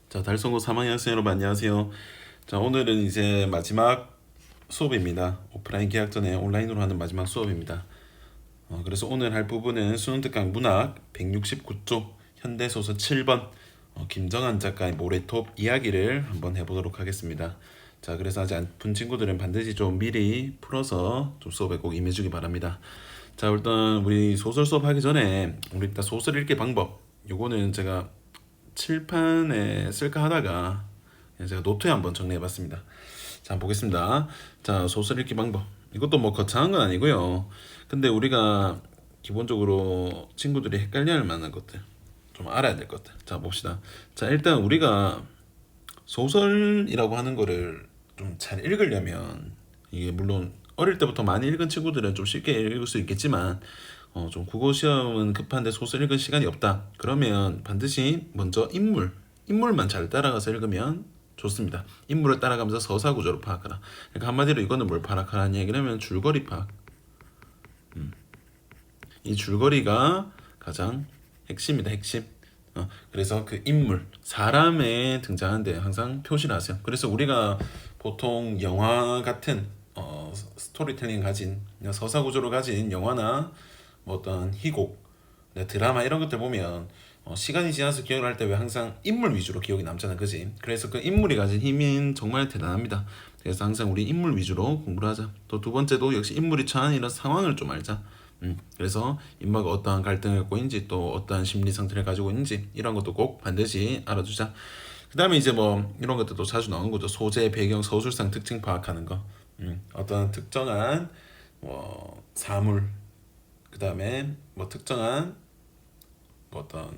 자, 달성고 3학년 학생 여러분 안녕하세요. 자, 오늘은 이제 마지막 수업입니다. 오프라인 개학 전에 온라인으로 하는 마지막 수업입니다. 그래서 오늘 할 부분은 수능 특강 문학 169쪽 현대소설 7번 김정한 작가의 모래톱 이야기를 한번 해보도록 하겠습니다. 자, 그래서 아직 안 푼 친구들은 반드시 좀 미리 풀어서 좀 수업에 꼭 임해주기 바랍니다. 자, 일단 우리 소설 수업하기 전에 우리 일단 소설 읽기 방법 요거는 제가 칠판에 쓸까 하다가 그냥 제가 노트에 한번 정리해봤습니다. 자, 한번 보겠습니다. 자, 소설 읽기 방법. 이것도 뭐 거창한 건 아니고요. 근데 우리가 기본적으로 친구들이 헷갈려할 만한 것들, 좀 알아야 될 것들. 자, 봅시다. 자, 일단 우리가 소설이라고 하는 거를 좀 잘 읽으려면 이게 물론 어릴 때부터 많이 읽은 친구들은 좀 쉽게 읽을 수 있겠지만 좀 국어 시험은 급한데 소설 읽을 시간이 없다. 그러면 반드시 먼저 인물만 잘 따라가서 읽으면 좋습니다. 인물을 따라가면서 서사 구조를 파악하라. 그러니까 한마디로 이거는 뭘 파악하라는 얘기냐면 줄거리 파악. 이 줄거리가 가장 핵심이다, 핵심. 그래서 그 인물, 사람에 등장하는데 항상 표시를 하세요. 그래서 우리가 보통 영화 같은 스토리텔링 가진 서사 구조를 가진 영화나 뭐 어떤 희곡, 드라마 이런 것들 보면 시간이 지나서 기억을 할 때 왜 항상 인물 위주로 기억이 남잖아, 그지? 그래서 그 인물이 가진 힘은 정말 대단합니다. 그래서 항상 우리 인물 위주로 공부를 하자. 또 두 번째도 역시 인물이 처한 이런 상황을 좀 알자. 그래서 인마가 어떠한 갈등을 갖고 있는지 또 어떠한 심리 상태를 가지고 있는지 이런 것도 꼭 반드시 알아두자. 그 다음에 이제 뭐 이런 것들도 자주 나오는 거죠. 소재, 배경, 서술상 특징 파악하는 거. 어떤 특정한 뭐 사물, 그 다음에 뭐 특정한 뭐 어떤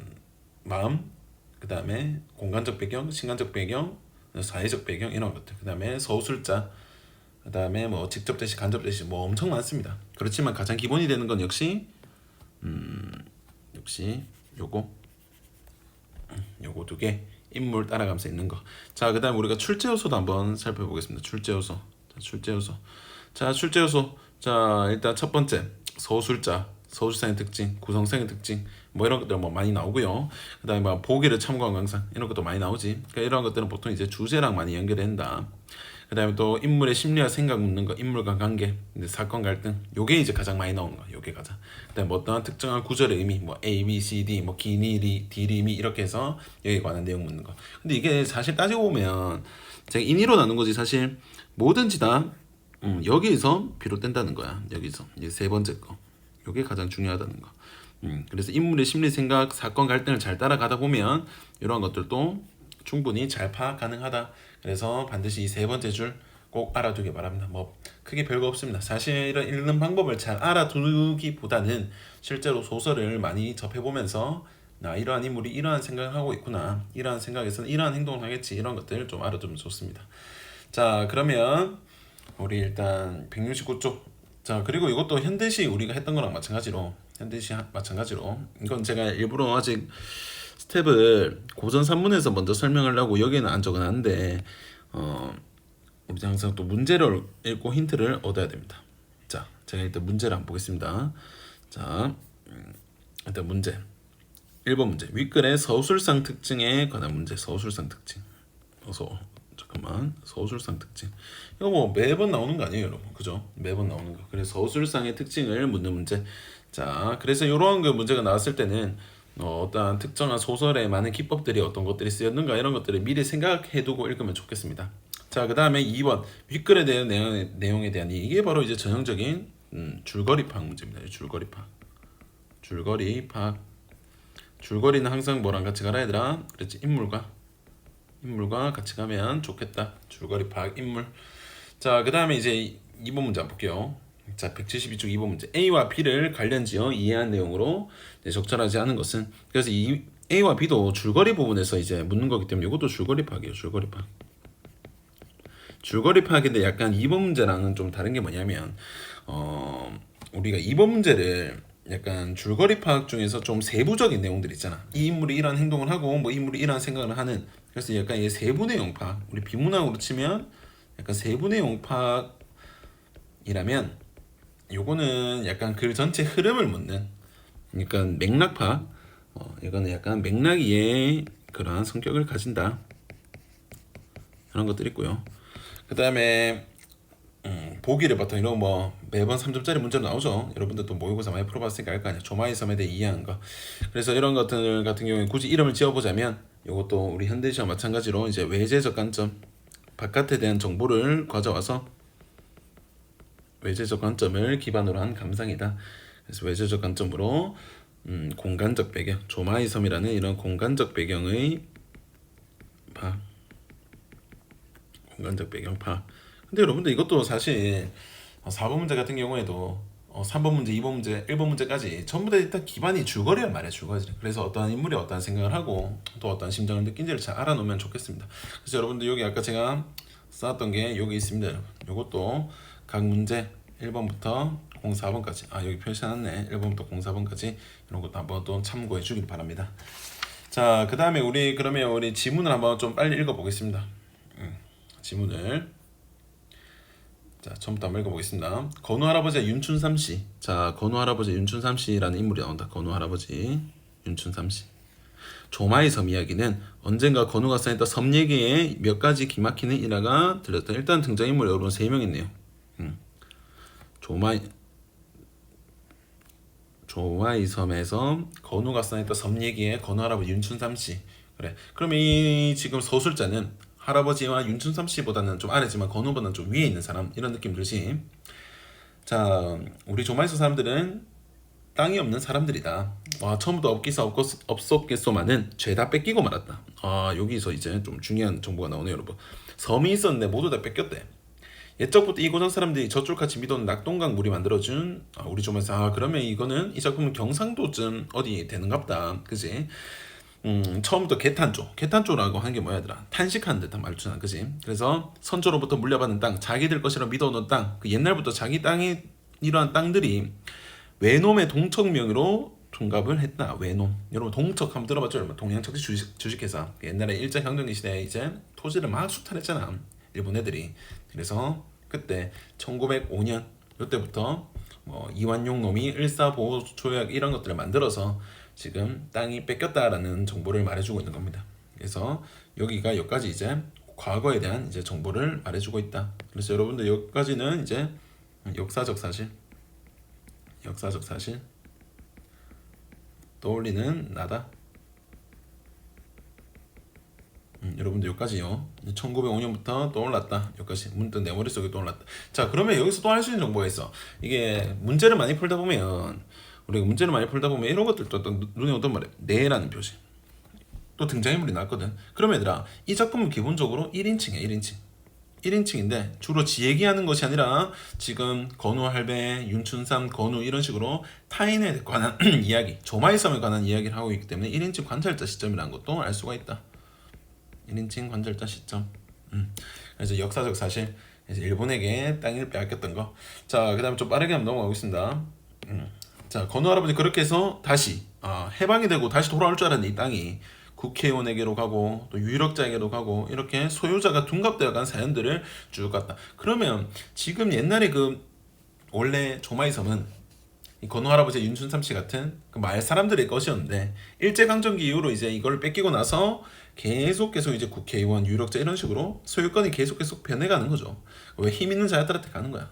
마음, 그 다음에 공간적 배경, 시간적 배경, 사회적 배경 이런 것들. 그 다음에 서술자, 그 다음에 뭐 직접 대시, 간접 대시 뭐 엄청 많습니다. 그렇지만 가장 기본이 되는 건 역시 요거 두 개. 인물 따라가면서 있는 거. 자, 그다음 우리가 출제 요소도 한번 살펴보겠습니다. 출제 요소. 자, 출제 요소. 자, 출제 요소. 자, 일단 첫 번째 서술자, 서술상의 특징, 구성상의 특징, 뭐 이런 것들 뭐 많이 나오고요. 그다음에 뭐 보기를 참고한 강상 이런 것도 많이 나오지. 그러니까 이런 것들은 보통 이제 주제랑 많이 연결된다. 그다음에 또 인물의 심리와 생각 묻는 거, 인물과 관계, 이제 사건 갈등, 요게 이제 가장 많이 나오는 거, 요게 가장. 그다음에 뭐 어떤 특정한 구절의 의미, 뭐 A, B, C, D, 뭐 기니, 디리미 이렇게 해서 여기에 관한 내용 묻는 거. 근데 이게 사실 따지고 보면 제가 인위로 나눈 거지 사실 뭐든지 다 여기에서 비롯된다는 거야. 여기서 이제 세 번째 거, 요게 가장 중요하다는 거. 그래서 인물의 심리, 생각, 사건 갈등을 잘 따라가다 보면 이러한 것들도 충분히 잘 파악 가능하다. 그래서 반드시 이 세 번째 줄 꼭 알아두기 바랍니다. 뭐 크게 별거 없습니다. 사실 이런 읽는 방법을 잘 알아두기보다는 실제로 소설을 많이 접해보면서 나 이러한 인물이 이러한 생각을 하고 있구나, 이러한 생각에서는 이러한 행동을 하겠지, 이런 것들을 좀 알아두면 좋습니다. 자, 그러면 우리 일단 169쪽. 자, 그리고 이것도 현대시 우리가 했던 거랑 마찬가지로 이건 제가 일부러 아직 스텝을 고전 산문에서 먼저 설명하려고 여기는 안 적어놨는데 우리 항상 또 문제를 읽고 힌트를 얻어야 됩니다. 자, 제가 일단 문제를 한번 보겠습니다. 자, 일단 문제 1번 문제, 윗글의 서술상 특징에 관한 문제. 서술상 특징. 서술상 특징. 이거 뭐 매번 나오는 거 아니에요, 여러분? 그죠? 매번 나오는 거. 그래서 서술상의 특징을 묻는 문제. 자, 그래서 이러한 그 문제가 나왔을 때는 어떠한 특정한 소설에 많은 기법들이 어떤 것들이 쓰였는가 이런 것들을 미리 생각해두고 읽으면 좋겠습니다. 자, 그 다음에 2번 윗글에 대한 내용에 대한 이게 바로 이제 전형적인 줄거리 파악 문제입니다. 줄거리 파악. 줄거리는 항상 뭐랑 같이 가라 얘들아? 그렇지, 인물과 같이 가면 좋겠다. 줄거리 파악, 인물. 자, 그 다음에 이제 2번 문제 한번 볼게요. 자, 172쪽 2번 문제. A와 B를 관련지어 이해한 내용으로 적절하지 않은 것은. 그래서 이 A와 B도 줄거리 부분에서 이제 묻는 거기 때문에 이것도 줄거리 파악이에요. 줄거리 파악인데 약간 2번 문제랑은 좀 다른 게 뭐냐면 우리가 2번 문제를 약간 줄거리 파악 중에서 좀 세부적인 내용들 있잖아. 이 인물이 이런 행동을 하고 뭐 이 인물이 이런 생각을 하는. 그래서 약간 이 세부 내용 파악. 우리 비문학으로 치면 약간 세부 내용 파악이라면 요거는 약간 글 전체 흐름을 묻는, 그러니까 맥락 파악. 이거는 약간 맥락 이해의 그러한 성격을 가진다. 이런 것들 있고요. 그 다음에 보기를 바탕 이런 뭐 매번 3점짜리 문제로 나오죠. 여러분들도 모의고사 많이 풀어봤으니까 알 거 아니야. 조마이 섬에 대해 이해한 거. 그래서 이런 것들 같은 경우에 굳이 이름을 지어보자면 이것도 우리 현대시와 마찬가지로 이제 외재적 관점, 바깥에 대한 정보를 가져와서 외재적 관점을 기반으로 한 감상이다. 그래서 외재적 관점으로 공간적 배경, 조마이 섬이라는 이런 공간적 배경의 파, 공간적 배경 파. 근데 여러분들 이것도 사실 4번 문제 같은 경우에도 3번 문제, 2번 문제, 1번 문제까지 전부 다 일단 기반이 줄거리란 말이야, 줄거리. 그래서 어떠한 인물이 어떠한 생각을 하고 또 어떠한 심정을 느낀지를 잘 알아놓으면 좋겠습니다. 그래서 여러분들 여기 아까 제가 쌓았던 게 여기 있습니다, 여러분. 이것도 각 문제 1번부터 04번까지 여기 표시해놨네. 1번부터 04번까지 이런 것도 한번 또 참고해 주길 바랍니다. 자, 그 다음에 그러면 우리 지문을 한번 좀 빨리 읽어보겠습니다. 지문을 자, 처음부터 한번 읽어보겠습니다. 건우 할아버지와 윤춘삼 씨. 자, 건우 할아버지 윤춘삼 씨라는 인물이 나온다. 건우 할아버지 윤춘삼 씨. 조마의 섬 이야기는 언젠가 건우가 쌓였던 섬 얘기에 몇 가지 기막히는 일화가 들렸다. 일단 등장인물 여러분 3명 있네요. 조마의 섬에서 건우가 쌓였던 섬 얘기에 건우 할아버지 윤춘삼 씨. 그래. 그러면 이 지금 서술자는 할아버지와 윤춘삼 씨보다는 좀 아래지만 건우보다는 좀 위에 있는 사람 이런 느낌 들지. 자, 우리 조마이소 사람들은 땅이 없는 사람들이다. 처음부터 없었겠소만은 죄다 뺏기고 말았다. 여기서 이제 좀 중요한 정보가 나오네요, 여러분. 섬이 있었는데 모두 다 뺏겼대. 옛적부터 이 고장 사람들이 젖줄같이 믿어온 낙동강 물이 만들어준 우리 조마에서 그러면 이거는 이 작품은 경상도쯤 어디 되는갑다, 그지? 처음부터 개탄조라고 하는 게 뭐야더라? 탄식하는 듯한 말투잖아, 그지? 그래서 선조로부터 물려받은 땅, 자기들 것이라 믿어놓은 땅, 그 옛날부터 자기 땅이 이러한 땅들이 외놈의 동척명의로 둔갑을 했다. 외놈. 여러분 동척 한번 들어봤죠? 여러분 동양척지 주식회사. 옛날에 일제강점기 시대에 이제 토지를 막 수탈했잖아, 일본 애들이. 그래서 그때 1905년 이때부터 이완용 놈이 일사보호조약 이런 것들을 만들어서 지금 땅이 뺏겼다라는 정보를 말해주고 있는 겁니다. 그래서 여기까지 이제 과거에 대한 이제 정보를 말해주고 있다. 그래서 여러분들 여기까지는 이제 역사적 사실 떠올리는 나다. 여러분들 여기까지요. 1905년부터 떠올랐다. 여기까지 문득 내 머릿속에 떠올랐다. 자, 그러면 여기서 또 할 수 있는 정보가 있어. 이게 문제를 많이 풀다 보면 이런 것들도 또 눈에 오던 말이야. 네라는 표시. 또 등장인물이 나왔거든. 그럼 얘들아, 이 작품은 기본적으로 1인칭이야. 1인칭인데 주로 지 얘기하는 것이 아니라 지금 건우 할배, 윤춘삼, 건우 이런 식으로 타인에 관한 이야기, 조마의 섬에 관한 이야기를 하고 있기 때문에 1인칭 관찰자 시점이라는 것도 알 수가 있다. 1인칭 관찰자 시점. 그래서 역사적 사실, 이제 일본에게 땅을 빼앗겼던 거. 자, 그다음 좀 빠르게 한번 넘어가겠습니다. 자, 건우 할아버지 그렇게 해서 다시 해방이 되고 다시 돌아올 줄 알았는데 이 땅이 국회의원에게로 가고 또 유력자에게로 가고 이렇게 소유자가 둔갑되어 간 사연들을 쭉 갔다. 그러면 지금 옛날에 원래 조마의 섬은 이 건우 할아버지 윤춘삼 씨 같은 그 마을 사람들의 것이었는데 일제강점기 이후로 이제 이걸 뺏기고 나서 계속 이제 국회의원, 유력자 이런 식으로 소유권이 계속 변해가는 거죠. 왜 힘 있는 자들한테 가는 거야.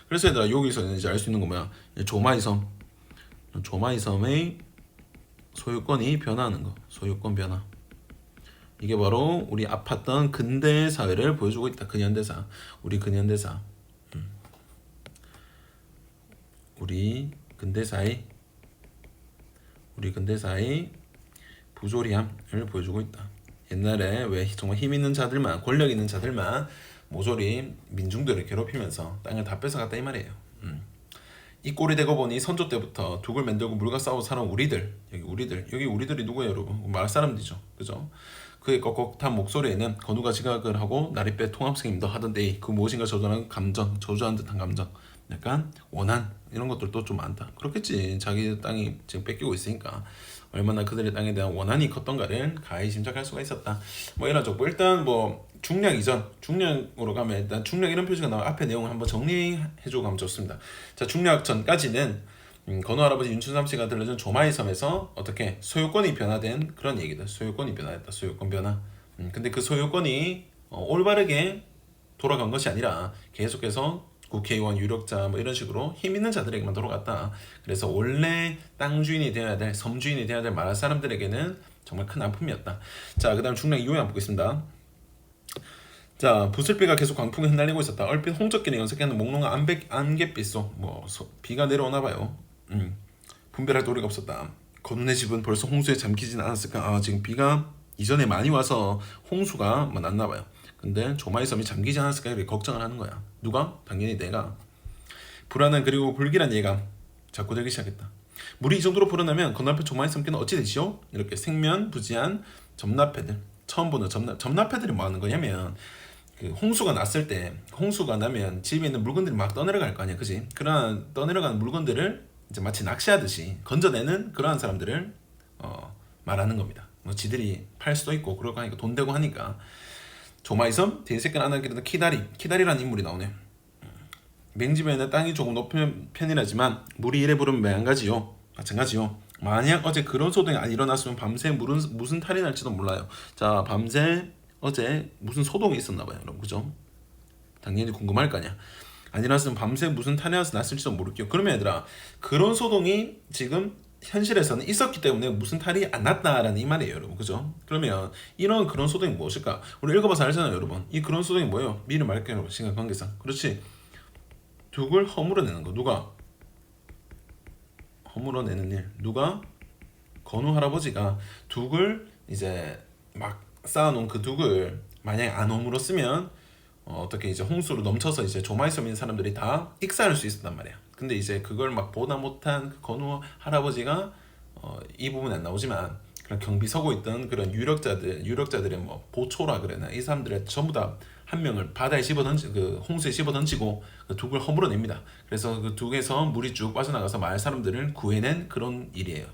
그래서 얘들아 여기서 이제 알 수 있는 거 뭐야? 조마의 섬의 소유권이 변화하는 거. 소유권 변화. 이게 바로 우리 아팠던 근대 사회를 보여주고 있다. 근현대사. 우리 근현대사. 우리 근대사의 부조리함을 보여주고 있다. 옛날에 왜 정말 힘 있는 자들만, 권력 있는 자들만 모조리 민중들을 괴롭히면서 땅을 다 뺏어갔다 이 말이에요. 이 꼴이 되고 보니 선조 때부터 독을 만들고 물과 싸우고 살아온 여기 우리들이 누구예요, 여러분? 마을 사람들이죠, 그죠? 그의 꺽꺽한 목소리에는 건우가 지각을 하고 나리빼 통합생님도 하던데 그 무엇인가 저주하는 감정, 저주한 듯한 감정, 약간 원한 이런 것들도 좀 많다. 그렇겠지. 자기 땅이 지금 뺏기고 있으니까 얼마나 그들의 땅에 대한 원한이 컸던가를 가히 짐작할 수가 있었다. 이런 정보. 일단 중력 이전, 중력으로 가면 일단 중력 이런 표시가 나와 앞에 내용을 한번 정리해주고 가면 좋습니다. 자, 중력 전까지는 건우 할아버지 윤춘삼 씨가 들려준 조마의 섬에서 어떻게 소유권이 변화된 그런 얘기들. 소유권이 변화했다. 소유권 변화. 근데 그 소유권이 올바르게 돌아간 것이 아니라 계속해서 국회의원, 유력자 뭐 이런 식으로 힘 있는 자들에게만 돌아갔다. 그래서 원래 땅 주인이 되어야 될, 섬 주인이 되어야 될 마을 사람들에게는 정말 큰 아픔이었다. 자, 그다음 중랑 이후에 한번 보겠습니다. 자, 부슬비가 계속 광풍에 흩날리고 있었다. 얼핏 홍적길에 연색하는 몽롱한 안갯빛 속 비가 내려오나 봐요. 분별할 도리가 없었다. 건우네 집은 벌써 홍수에 잠기진 않았을까? 아, 지금 비가 이전에 많이 와서 홍수가 뭐 났나 봐요. 근데 조마의 섬이 잠기지 않았을까 이렇게 걱정을 하는 거야. 누가? 당연히 내가. 불안한 그리고 불길한 예감 자꾸 들기 시작했다. 물이 이 정도로 불어나면 건너편 조마의 섬께는 어찌 되시오? 이렇게 생면부지한 점납패들. 처음 보는 점납패들이 뭐 하는 거냐면 그 홍수가 났을 때 홍수가 나면 집에 있는 물건들이 막 떠내려갈 거 아니야, 그지? 그런 떠내려가는 물건들을 이제 마치 낚시하듯이 건져내는 그러한 사람들을 말하는 겁니다. 뭐 지들이 팔 수도 있고 그러고 하니까 돈 되고 하니까. 조마이섬 대세권 안하기는 키다리라는 인물이 나오네. 맹집에는 땅이 조금 높은 편이라지만 물이 이래 부르면 마찬가지요. 만약 어제 그런 소동이 안 일어났으면 밤새 무슨 탈이 날지도 몰라요. 자, 밤새 어제 무슨 소동이 있었나 봐요, 여러분. 그죠? 당연히 궁금할 거 아니야. 안 일어났으면 밤새 무슨 탈이 났을지도 모를게요. 그러면 얘들아, 그런 소동이 지금 현실에서는 있었기 때문에 무슨 탈이 안 났다라는 이 말이에요, 여러분. 그죠? 그러면 이런 그런 소동이 무엇일까? 우리 읽어봐서 알잖아요, 여러분. 이 그런 소동이 뭐예요? 미리 말할게요, 여러분. 시간 관계상. 그렇지. 둑을 허물어내는 거. 누가? 허물어내는 일. 누가? 건우 할아버지가 둑을 이제 막 쌓아놓은 그 둑을 만약에 안 허물었으면 어떻게 이제 홍수로 넘쳐서 이제 조마에 섬 있는 사람들이 다 익사할 수 있었단 말이야. 근데 이제 그걸 막 보다 못한 그 건우 할아버지가 이 부분에 안 나오지만 그런 경비 서고 있던 그런 유력자들의 뭐 보초라 그래나 이 사람들의 전부 다 한 명을 바다에 그 홍수에 집어 던지고 그 둑을 허물어냅니다. 그래서 그 둑에서 물이 쭉 빠져나가서 마을 사람들을 구해낸 그런 일이에요.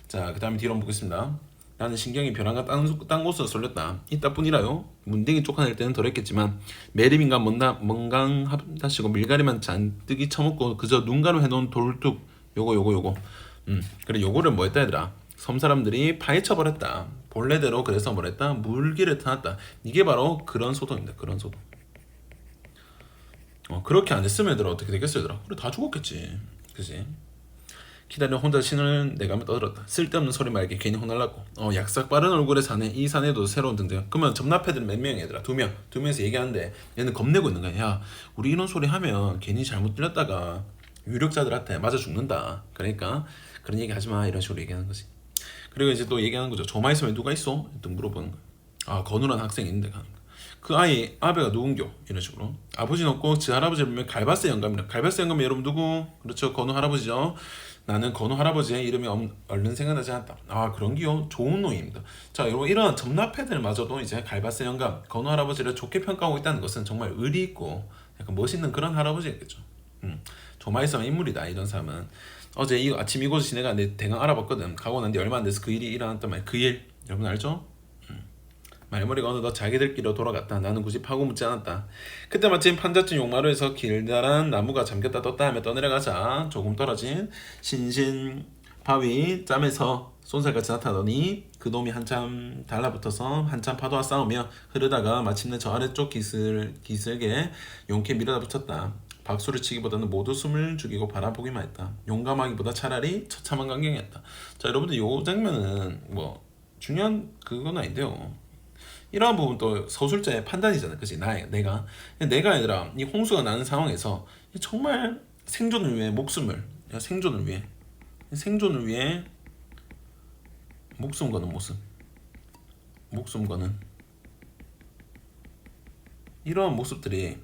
자, 그 다음에 뒤로 한번 보겠습니다. 나는 신경이 벼랑과 딴 곳으로 쏠렸다. 이따뿐이라요. 문댕이 쫓아낼 때는 덜했겠지만 매립인가 멍강하다시고 밀가리만 잔뜩이 처먹고 그저 눈가로 해놓은 돌뚝 요거. 그래, 요거를 뭐 했다 얘들아. 섬 사람들이 파헤쳐버렸다. 본래대로. 그래서 뭐랬다? 물기를 터놨다. 이게 바로 그런 소동입니다. 그런 소동. 그렇게 안 했으면 얘들아 어떻게 되겠어 얘들아? 그래, 다 죽었겠지. 그지? 기다려 혼자 신을 내가며 떠들었다. 쓸데없는 소리 말게 괜히 혼날라고. 약삭 빠른 얼굴의 사내. 이 사내도 새로운 등등. 그러면 점납패들 몇 명이야 얘들아? 두 명에서 얘기하는데 얘는 겁내고 있는 거야. 야, 우리 이런 소리 하면 괜히 잘못 들렸다가 유력자들한테 맞아 죽는다. 그러니까 그런 얘기 하지 마. 이런 식으로 얘기하는 거지. 그리고 이제 또 얘기하는 거죠. 조마에 섬에 누가 있어? 또 물어보는 거야. 아, 건우라는 학생이 있는데 가는 거야. 그 아이 아베가 누군겨? 이런 식으로. 아버지는 없고 지 할아버지를 보면 갈바스 영감이라. 갈바스 영감이 여러분 누구? 그렇죠, 건우 할아버지죠. 나는 건우 할아버지의 이름이 얼른 생각나지 않았다. 아, 그런기요? 좋은 노예입니다. 자, 여러분, 이런 점납패들마저도 이제 갈바스 영감, 건우 할아버지를 좋게 평가하고 있다는 것은 정말 의리 있고 약간 멋있는 그런 할아버지겠죠. 조마에 섬의 인물이다. 이런 사람은 어제 아침 이곳을 내가 내 대강 알아봤거든. 가고 난 뒤 얼마 안 돼서 그 일이 일어났단 말이야. 그 일 여러분 알죠? 말머리가 어느덧 자기들끼리로 돌아갔다. 나는 굳이 파고 묻지 않았다. 그때 마침 판자촌 용마루에서 길다란 나무가 잠겼다 떴다 하며 떠내려가자 조금 떨어진 신신 바위 짬에서 쏜살같이 나타나더니 그놈이 한참 달라붙어서 한참 파도와 싸우며 흐르다가 마침내 저 아래쪽 기슭에 용케 밀어다 붙였다. 박수를 치기보다는 모두 숨을 죽이고 바라보기만 했다. 용감하기보다 차라리 처참한 광경이었다. 자, 여러분들 이 장면은 뭐 중요한 그건 아닌데요. 이러한 부분 또 서술자의 판단이잖아, 그치? 내가 얘들아 이 홍수가 나는 상황에서 정말 생존을 위해 생존을 위해 목숨 거는 이러한 모습들이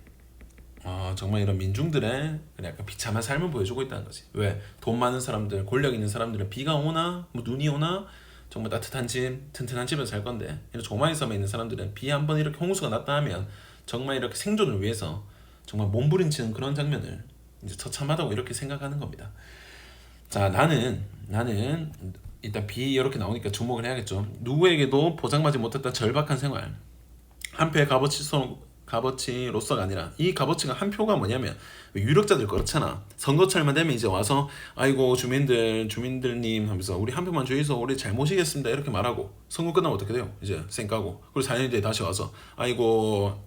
정말 이런 민중들의 약간 비참한 삶을 보여주고 있다는 거지. 왜? 돈 많은 사람들, 권력 있는 사람들은 비가 오나 뭐 눈이 오나 정말 따뜻한 집, 튼튼한 집에서 살 건데 조마의 섬에 있는 사람들은 비 한 번 이렇게 홍수가 났다 하면 정말 이렇게 생존을 위해서 정말 몸부림치는 그런 장면을 이제 처참하다고 이렇게 생각하는 겁니다. 자, 나는 일단 비 이렇게 나오니까 주목을 해야겠죠. 누구에게도 보장받지 못했던 절박한 생활, 한패의 값어치 값어치로서가 아니라 이 값어치가 한 표가 뭐냐면 유력자들 그렇잖아. 선거철만 되면 이제 와서 아이고 주민들님 하면서 우리 한 표만 주의서 우리 잘 모시겠습니다 이렇게 말하고 선거 끝나면 어떻게 돼요? 이제 쌩 까고 그리고 4년 뒤에 다시 와서 아이고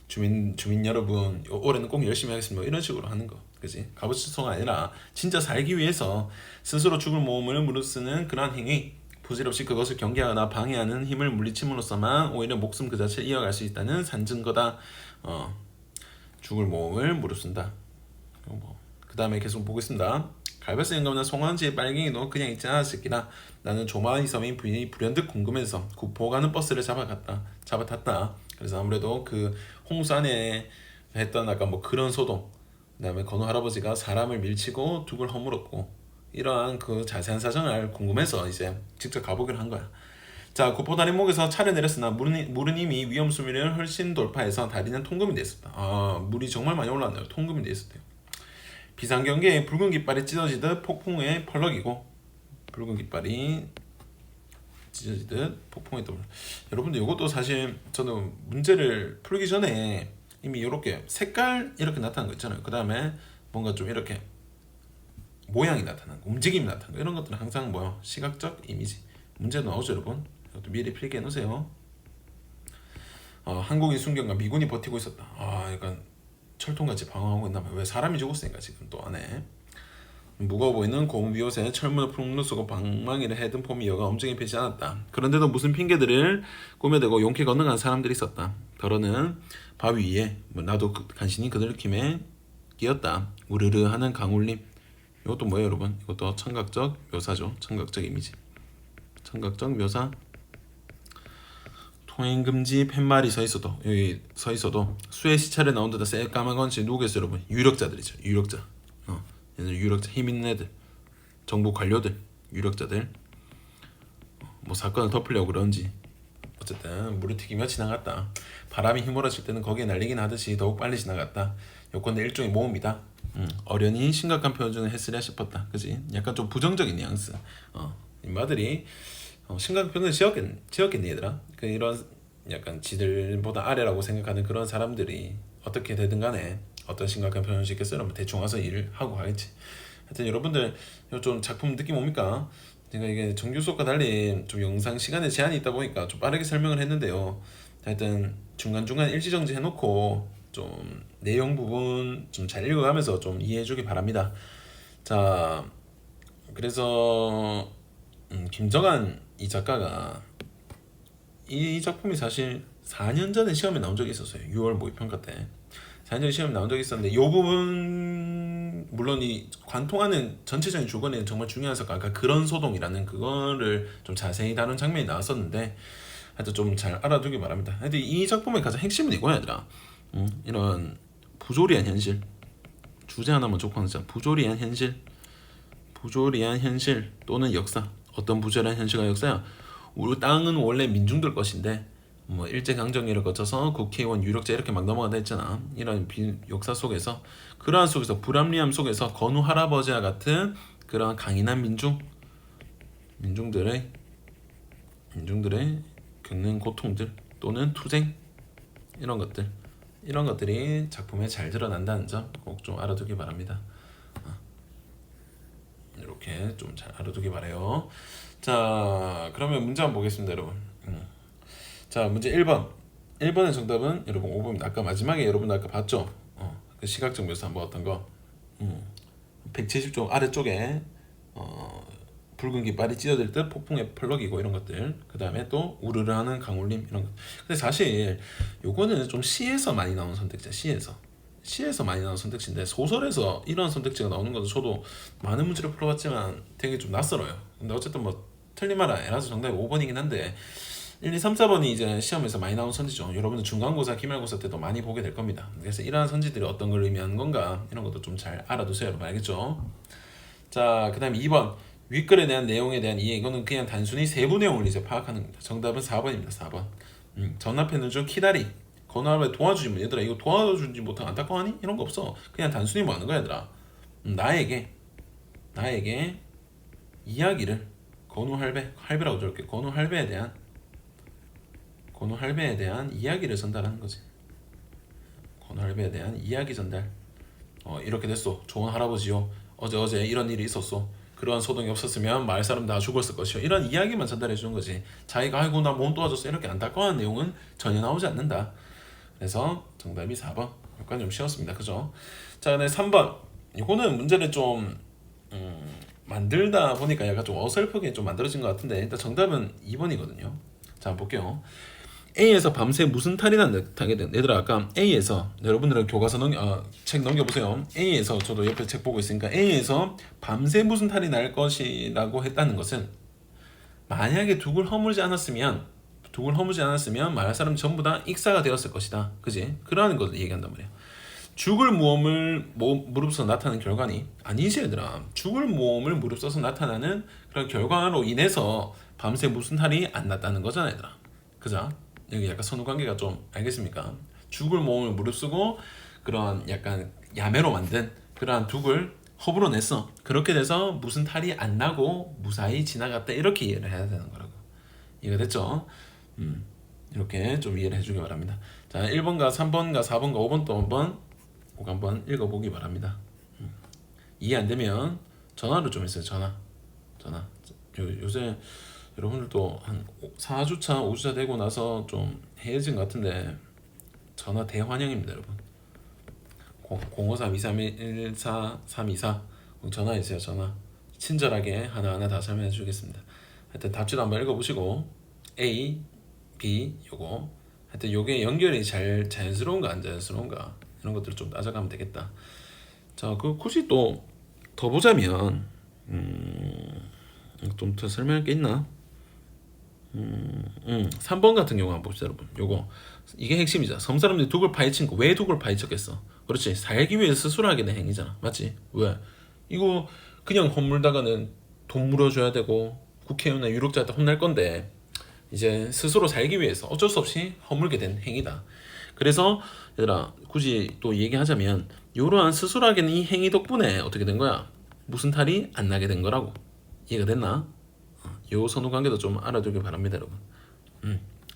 주민 여러분 올해는 꼭 열심히 하겠습니다 이런 식으로 하는 거. 그지? 값어치성가 아니라 진짜 살기 위해서 스스로 죽을 몸을 무릅쓰는 그러한 행위, 부질없이 그것을 경계하거나 방해하는 힘을 물리침으로써만 오히려 목숨 그 자체를 이어갈 수 있다는 산증거다. 죽을 몸을 무릅쓴다. 그 다음에 계속 보겠습니다. 갈베스 영감은 송환지의 빨갱이도 그냥 있지 않았을기라. 나는 조마이 섬인 부인이 불현듯 궁금해서 구포 가는 버스를 잡아탔다. 그래서 아무래도 그 홍수 안에 했던 아까 뭐 그런 소동, 그다음에 건우 할아버지가 사람을 밀치고 둑을 허물었고 이러한 그 자세한 사정을 궁금해서 이제 직접 가보기로 한 거야. 자, 구포 다리목에서 차를 내렸으나 물은 이미 위험 수위를 훨씬 돌파해서 다리는 통금이 됐었다. 물이 정말 많이 올라왔네요. 통금이 됐었대요. 비상경계에 붉은 깃발이 찢어지듯 폭풍에 펄럭이고 붉은 깃발이 찢어지듯 폭풍에 떠올라. 여러분들 이것도 사실 저는 문제를 풀기 전에 이미 이렇게 색깔 이렇게 나타난 거 있잖아요. 그 다음에 뭔가 좀 이렇게 모양이 나타나는 거, 움직임이 나타나는 거 이런 것들은 항상 뭐야? 시각적 이미지 문제 나오죠 여러분. 이것도 미리 필기해 놓으세요. 한국인 순경과 미군이 버티고 있었다. 약간 철통같이 방어하고 있나 봐요. 왜 사람이 죽었으니까 지금 또 안에 무거워 보이는 고무 비옷에 철문을 푹 쓰고 방망이를 해든 폼이 여가 엄정히 펴지 않았다. 그런데도 무슨 핑계들을 꾸며대고 용케 건너간 사람들이 있었다. 더러는 바위 위에 나도 간신히 그들 힘에 끼었다. 우르르 하는 강울림. 이것도 뭐예요 여러분? 이것도 청각적 묘사죠. 청각적 이미지. 청각적 묘사. 통행금지 팻말이 서있어도 여기 서있어도 수의 시찰에 나온 듯한 새까만 건지 누구겠어요 여러분? 유력자들이죠. 유력자. 얘들 유력자, 힘 있는 애들, 정부 관료들, 유력자들. 뭐 사건을 덮으려고 그런지 어쨌든 물을 튀기며 지나갔다. 바람이 휘몰아칠 때는 거기에 날리긴 하듯이 더욱 빨리 지나갔다. 요건대 일종의 모험이다. 어련히 심각한 표현을 했으랴 싶었다. 그지? 약간 좀 부정적인 뉘앙스. 인마들이 심각한 표현을 지었겠니 얘들아? 이런 약간 지들보다 아래라고 생각하는 그런 사람들이 어떻게 되든 간에 어떤 심각한 표현을 짓겠어요? 그러면 대충 와서 일을 하고 가겠지. 하여튼 여러분들 좀 작품 느낌 옵니까? 제가 이게 정규 수업과 달리 좀 영상 시간에 제한이 있다 보니까 좀 빠르게 설명을 했는데요. 하여튼 중간중간 일지정지 해놓고 좀 내용 부분 좀 잘 읽어가면서 좀 이해해주기 바랍니다. 자, 그래서 김정한 이 작가가 이 작품이 사실 4년 전에 시험에 나온 적이 있었어요. 6월 모의평가 때 4년 전에 시험에 나온 적이 있었는데 이 부분 물론 이 관통하는 전체적인 주거는 정말 중요한 사건, 아까 그런 소동이라는 그거를 좀 자세히 다룬 장면이 나왔었는데 하여튼 좀 잘 알아두기 바랍니다. 하여튼 이 작품의 가장 핵심은 이거야 얘들아. 이런 부조리한 현실 주제 하나만 족하는 자 부조리한 현실 또는 역사. 어떤 부조리한 현실과 역사야? 우리 땅은 원래 민중들 것인데 뭐 일제강점기를 거쳐서 국회의원 유력자 이렇게 막 넘어간다 했잖아. 이런 역사 속에서 그러한 속에서 불합리함 속에서 건우 할아버지와 같은 그러한 강인한 민중들의 겪는 고통들 또는 투쟁 이런 것들이 작품에 잘 드러난다는 점 꼭 좀 알아두기 바랍니다. 이렇게 좀 잘 알아두기 바래요. 자, 그러면 문제 한번 보겠습니다, 여러분. 자, 문제 1번. 1번의 정답은 여러분 5번입니다. 아까 마지막에 여러분 아까 봤죠? 그 시각적 묘사 한번 어떤 거? 170쪽 아래쪽에 붉은 깃발이 찢어질 듯 폭풍에 펄럭이고 이런 것들. 그 다음에 또 우르르 하는 강울림 이런 것. 근데 사실 요거는 좀 시에서 많이 나오는 선택지야. 시에서 많이 나오는 선택지인데 소설에서 이런 선택지가 나오는 것도 저도 많은 문제를 풀어봤지만 되게 좀 낯설어요. 근데 어쨌든 뭐 틀린 말 아니라서 정답이 5번이긴 한데 1, 2, 3, 4번이 이제 시험에서 많이 나온 선지죠. 여러분들 중간고사, 기말고사 때도 많이 보게 될 겁니다. 그래서 이러한 선지들이 어떤 걸 의미하는 건가 이런 것도 좀 잘 알아두세요. 여러분 알겠죠? 자, 그 다음에 2번 윗글에 대한 내용에 대한 이해. 이거는 그냥 단순히 세부 내용을 이제 파악하는 겁니다. 정답은 4번입니다. 4번. 전화편을 준 키다리. 건우할아버지 도와주지 뭐. 얘들아 이거 도와주지 못한 안타까워하니? 이런 거 없어. 그냥 단순히 뭐 하는 거야 얘들아. 나에게 이야기를 할배라고 적을게. 건우 할배에 대한 이야기를 전달하는 거지. 본할배에 대한 이야기 전달. 이렇게 됐어. 좋은 할아버지요. 어제 이런 일이 있었어. 그러한 소동이 없었으면 마을 사람 다 죽었을 것이요. 이런 이야기만 전달해 주는 거지. 자기가 아이고 나 몸 도와줬어 이렇게 안타까운 내용은 전혀 나오지 않는다. 그래서 정답이 4번. 약간 좀 쉬웠습니다. 그죠? 자, 근데 3번. 이거는 문제를 좀 만들다 보니까 약간 좀 어설프게 좀 만들어진 것 같은데 일단 정답은 2번이거든요. 자, 한번 볼게요. A에서 밤새 무슨 탈이 나게 된 얘들아 아까 A에서 여러분들은 교과서 책 넘겨보세요. A에서 저도 옆에 책 보고 있으니까 A에서 밤새 무슨 탈이 날 것이라고 했다는 것은 만약에 둑을 허물지 않았으면 마을 사람 전부 다 익사가 되었을 것이다. 그지? 그러는 것을 얘기한단 말이야. 죽을 모험을 무릅써 나타나는 결과니? 아니지 얘들아. 죽을 모험을 무릅써서 나타나는 그런 결과로 인해서 밤새 무슨 탈이 안 났다는 거잖아 얘들아. 그죠? 여기 약간 선후관계가 좀 알겠습니까? 죽을 모험을 무릅쓰고 그런 약간 야매로 만든 그러한 둑을 허브로 냈어. 그렇게 돼서 무슨 탈이 안 나고 무사히 지나갔다 이렇게 이해를 해야 되는 거라고. 이해가 됐죠? 이렇게 좀 이해를 해주기 바랍니다. 자, 1번과 3번과 4번과 5번 또 꼭 한번 읽어보기 바랍니다. 이해 안 되면 전화로 좀 했어요. 전화. 요새 여러분들도 한 4주차, 5주차 되고 나서 좀 해해진 것 같은데 전화 대환영입니다, 여러분. 053-231-4324 전화해주세요. 전화. 친절하게 하나하나 다 설명해 주겠습니다. 하여튼 답지도 한번 읽어보시고 A, B 요거 하여튼 요게 연결이 잘 자연스러운가 안 자연스러운가 이런 것들을 좀 따져가면 되겠다. 자, 그 굳이 또 더 보자면 좀 더 설명할 게 있나? 3번 같은 경우 한번 봅시다 여러분. 요거 이게 핵심이죠. 섬 사람들이 둑을 파헤친 거. 왜 둑을 파헤쳤겠어? 그렇지, 살기 위해 스스로 하게 된 행위잖아. 맞지? 왜? 이거 그냥 허물다가는 돈 물어줘야 되고 국회의원이나 유력자한테 혼날 건데 이제 스스로 살기 위해서 어쩔 수 없이 허물게 된 행위다. 그래서 얘들아 굳이 또 얘기하자면 이러한 스스로 하게 된 이 행위 덕분에 어떻게 된 거야? 무슨 탈이 안 나게 된 거라고. 이해가 됐나? 요 선후관계도 좀 알아두길 바랍니다 여러분.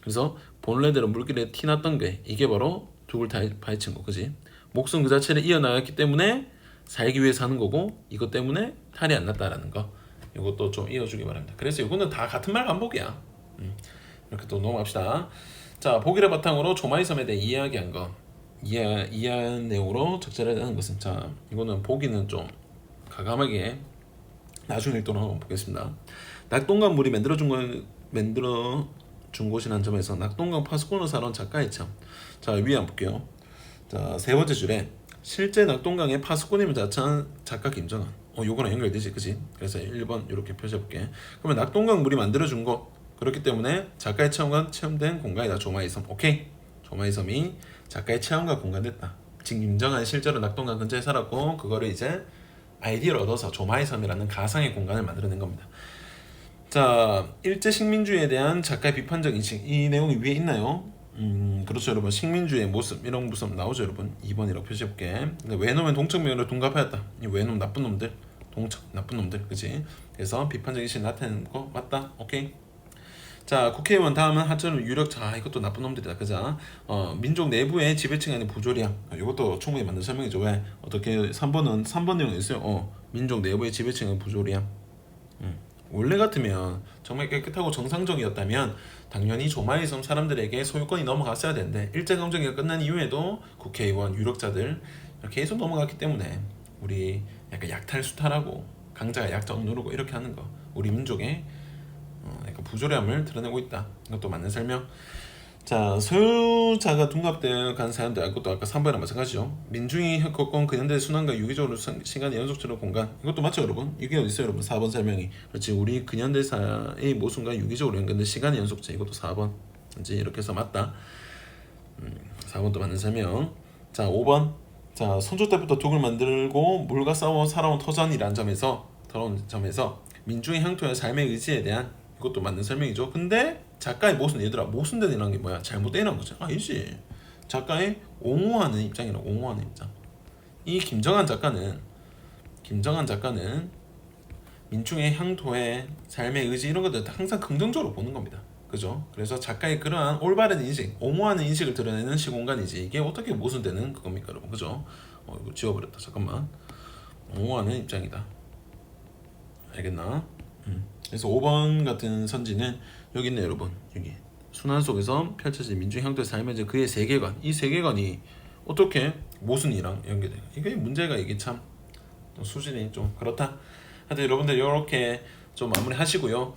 그래서 본래대로 물길에 티났던 게 이게 바로 둑을 파헤친 거. 그지? 목숨 그 자체를 이어나갔기 때문에 살기 위해서 하는 거고 이것 때문에 탈이 안 났다라는 거. 이것도 좀 이어주기 바랍니다. 그래서 이거는 다 같은 말 반복이야. 이렇게 또 넘어갑시다. 자, 보기를 바탕으로 조마이섬에 대해 이야기한 거. 이해한 내용으로 적절하게 하는 것은, 자, 이거는 보기는 좀 가감하게 나중에 읽도록 한번 보겠습니다. 낙동강 물이 만들어준 곳이라는 점에서 낙동강 파수꾼으로 살아온 작가의 참. 자, 위에 한번 볼게요. 자, 세 번째 줄에 실제 낙동강의 파수꾼임을 자처한 작가 김정한. 요거랑 연결되지, 그지? 그래서 1번 이렇게 표시해볼게. 그러면 낙동강 물이 만들어준 곳. 그렇기 때문에 작가의 체험과 체험된 공간이다. 조마이섬. 오케이. 조마이섬이 작가의 체험과 공간됐다. 지금 김정한 실제로 낙동강 근처에 살았고 그거를 이제 아이디어를 얻어서 조마이섬이라는 가상의 공간을 만들어낸 겁니다. 자, 일제 식민주의에 대한 작가의 비판적 인식. 이 내용이 위에 있나요? 그렇죠 여러분. 식민주의의 모습 이런 모습 나오죠 여러분. 2번이라고 표시해볼게. 외놈은 동척명으로 둔갑하였다. 이 외놈 나쁜 놈들, 동척 나쁜 놈들, 그치? 그래서 비판적 인식 나타내는 거 맞다. 오케이. 자, 국회의원 다음은 하천 유력자. 이것도 나쁜 놈들이다. 그자? 민족 내부의 지배층 아닌 부조리함. 이것도 충분히 맞는 설명이죠. 왜? 어떻게 3번 내용이 있어요. 민족 내부의 지배층은 부조리함. 원래 같으면 정말 깨끗하고 정상적이었다면 당연히 조마이섬 사람들에게 소유권이 넘어갔어야 되는데 일제강점기가 끝난 이후에도 국회의원, 유력자들 이렇게 계속 넘어갔기 때문에 우리 약간 약탈수탈하고 강자가 약자 누르고 이렇게 하는 거 우리 민족의 약간 부조리함을 드러내고 있다. 이것도 맞는 설명. 자, 소유자가 둔갑되어 간 사람들, 이것도 아까 3번이랑 마찬가지죠. 민중이 겪었건 근현대 순환과 유기적으로 시간의 연속적으로 공간. 이것도 맞죠 여러분? 이게 어디 있어요 여러분? 4번 설명이. 그렇지, 우리 근현대사의 모순과 유기적으로 연결된 시간의 연속체. 이것도 4번. 이제 이렇게 해서 맞다. 4번도 맞는 설명. 자, 5번. 자, 선조 때부터 둑을 만들고 물과 싸워 살아온 터전이라는 점에서 민중의 향토의 삶의 의지에 대한 이것도 맞는 설명이죠. 근데 작가의 모순, 얘들아 모순된이라는 게 뭐야? 잘못된이라는 거죠. 아니지. 작가의 옹호하는 입장이라고. 옹호하는 입장. 이 김정한 작가는 민중의 향토의 삶의 의지 이런 것들 항상 긍정적으로 보는 겁니다. 그죠? 그래서 작가의 그러한 올바른 인식, 옹호하는 인식을 드러내는 시공간이지 이게 어떻게 모순되는 그겁니까 여러분, 그죠? 이거 지워버렸다. 잠깐만. 옹호하는 입장이다. 알겠나? 그래서 5번 같은 선지는 여기 있네 여러분. 여기 순환 속에서 펼쳐진 민중 형들 삶의 이제 그의 세계관, 이 세계관이 어떻게 모순이랑 연결돼? 이게 문제가 이게 참 수준이 좀 그렇다. 하여튼 여러분들 이렇게 좀 마무리하시고요.